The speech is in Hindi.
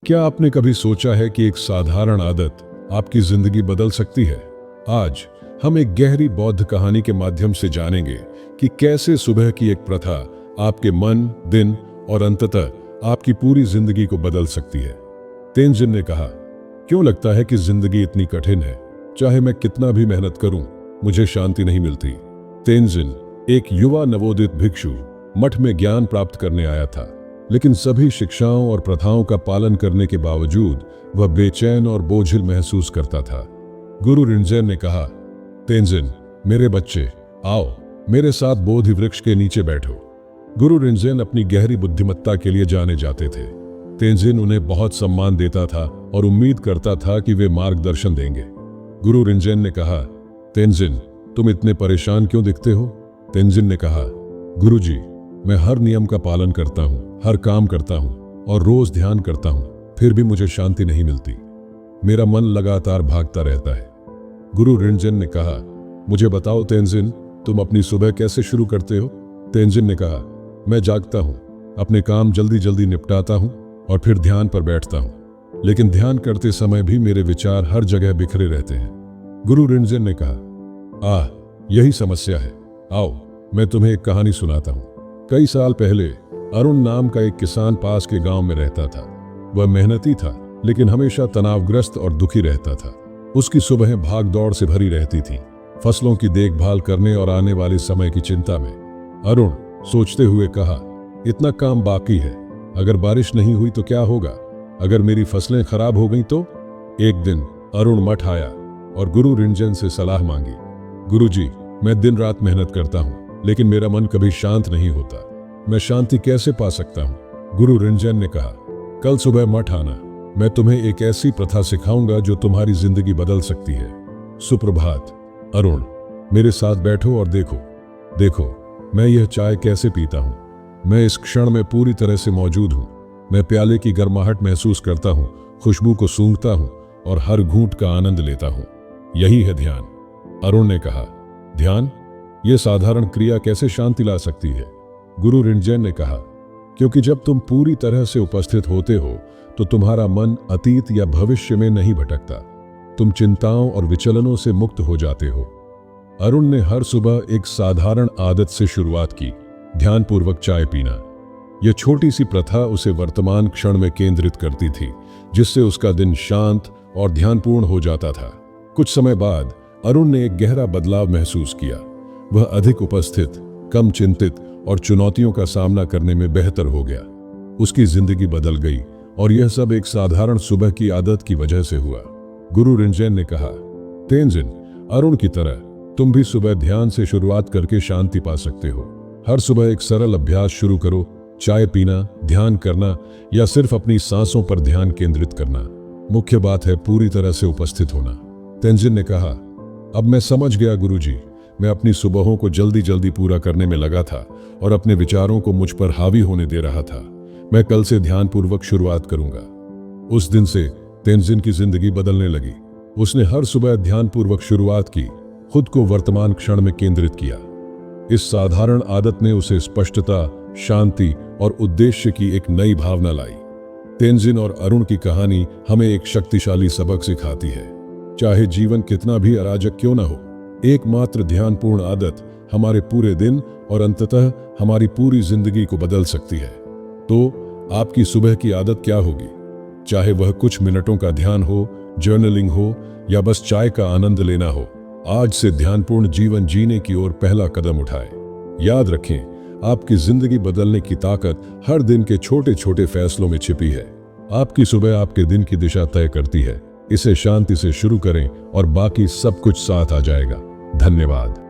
क्या आपने कभी सोचा है कि एक साधारण आदत आपकी जिंदगी बदल सकती है? आज हम एक गहरी बौद्ध कहानी के माध्यम से जानेंगे कि कैसे सुबह की एक प्रथा आपके मन, दिन और अंततः आपकी पूरी जिंदगी को बदल सकती है। तेंजिन ने कहा, क्यों लगता है कि जिंदगी इतनी कठिन है? चाहे मैं कितना भी मेहनत करूं, मुझे शांति नहीं मिलती। तेंजिन एक युवा नवोदित भिक्षु मठ में ज्ञान प्राप्त करने आया था, लेकिन सभी शिक्षाओं और प्रथाओं का पालन करने के बावजूद वह बेचैन और बोझिल महसूस करता था। गुरु रिंजेन ने कहा, तेंजिन, मेरे बच्चे, आओ मेरे साथ बोधि वृक्ष के नीचे बैठो। गुरु रिंजेन अपनी गहरी बुद्धिमत्ता के लिए जाने जाते थे। तेंजिन उन्हें बहुत सम्मान देता था और उम्मीद करता था कि वे मार्गदर्शन देंगे। गुरु रिंजेन ने कहा, तेंजिन, तुम इतने परेशान क्यों दिखते हो? तेंजिन ने कहा, गुरुजी, मैं हर नियम का पालन करता हूँ, हर काम करता हूँ और रोज ध्यान करता हूँ, फिर भी मुझे शांति नहीं मिलती। मेरा मन लगातार भागता रहता है। गुरु रिंजेन ने कहा, मुझे बताओ तेंजिन, तुम अपनी सुबह कैसे शुरू करते हो? तेंजिन ने कहा, मैं जागता हूँ, अपने काम जल्दी जल्दी निपटाता हूँ और फिर ध्यान पर बैठता हूँ, लेकिन ध्यान करते समय भी मेरे विचार हर जगह बिखरे रहते हैं। गुरु रिंजेन ने कहा, यही समस्या है। आओ मैं तुम्हें एक कहानी सुनाता हूँ। कई साल पहले अरुण नाम का एक किसान पास के गांव में रहता था। वह मेहनती था, लेकिन हमेशा तनावग्रस्त और दुखी रहता था। उसकी सुबहें भाग दौड़ से भरी रहती थीं, फसलों की देखभाल करने और आने वाले समय की चिंता में। अरुण सोचते हुए कहा, इतना काम बाकी है, अगर बारिश नहीं हुई तो क्या होगा? अगर मेरी फसलें खराब हो गईं तो? एक दिन अरुण मठ आया और गुरु रिंजेन से सलाह मांगी। गुरुजी, मैं दिन रात मेहनत करता हूँ, लेकिन मेरा मन कभी शांत नहीं होता। मैं शांति कैसे पा सकता हूँ? गुरु रिंजेन ने कहा, कल सुबह मठ आना, मैं तुम्हें एक ऐसी प्रथा सिखाऊंगा जो तुम्हारी जिंदगी बदल सकती है। सुप्रभात अरुण, मेरे साथ बैठो और देखो मैं यह चाय कैसे पीता हूँ। मैं इस क्षण में पूरी तरह से मौजूद हूँ। मैं प्याले की गर्माहट महसूस करता हूँ, खुशबू को सूंघता हूँ और हर घूंट का आनंद लेता हूँ। यही है ध्यान। अरुण ने कहा, ध्यान? यह साधारण क्रिया कैसे शांति ला सकती है? गुरु रिंजेन ने कहा, क्योंकि जब तुम पूरी तरह से उपस्थित होते हो तो तुम्हारा मन अतीत या भविष्य में नहीं भटकता। तुम चिंताओं और विचलनों से मुक्त हो जाते हो। अरुण ने हर सुबह एक साधारण आदत से शुरुआत की, ध्यानपूर्वक चाय पीना। यह छोटी सी प्रथा उसे वर्तमान क्षण में केंद्रित करती थी, जिससे उसका दिन शांत और ध्यानपूर्ण हो जाता था। कुछ समय बाद अरुण ने एक गहरा बदलाव महसूस किया। वह अधिक उपस्थित, कम चिंतित और चुनौतियों का सामना करने में बेहतर हो गया। उसकी जिंदगी बदल गई और यह सब एक साधारण सुबह की आदत की वजह से हुआ। गुरु रिंजेन ने कहा, तेंजिन, अरुण की तरह तुम भी सुबह ध्यान से शुरुआत करके शांति पा सकते हो। हर सुबह एक सरल अभ्यास शुरू करो, चाय पीना, ध्यान करना या सिर्फ अपनी सांसों पर ध्यान केंद्रित करना। मुख्य बात है पूरी तरह से उपस्थित होना। तेंजिन ने कहा, अब मैं समझ गया गुरुजी, मैं अपनी सुबहों को जल्दी जल्दी पूरा करने में लगा था और अपने विचारों को मुझ पर हावी होने दे रहा था। मैं कल से ध्यानपूर्वक शुरुआत करूंगा। उस दिन से तेंजिन की जिंदगी बदलने लगी। उसने हर सुबह ध्यानपूर्वक शुरुआत की, खुद को वर्तमान क्षण में केंद्रित किया। इस साधारण आदत ने उसे स्पष्टता, शांति और उद्देश्य की एक नई भावना लाई। तेंजिन और अरुण की कहानी हमें एक शक्तिशाली सबक सिखाती है। चाहे जीवन कितना भी अराजक क्यों न हो, एकमात्र ध्यानपूर्ण आदत हमारे पूरे दिन और अंततः हमारी पूरी जिंदगी को बदल सकती है। तो आपकी सुबह की आदत क्या होगी? चाहे वह कुछ मिनटों का ध्यान हो, जर्नलिंग हो या बस चाय का आनंद लेना हो, आज से ध्यानपूर्ण जीवन जीने की ओर पहला कदम उठाएं। याद रखें, आपकी जिंदगी बदलने की ताकत हर दिन के छोटे छोटे फैसलों में छिपी है। आपकी सुबह आपके दिन की दिशा तय करती है। इसे शांति से शुरू करें और बाकी सब कुछ साथ आ जाएगा। धन्यवाद।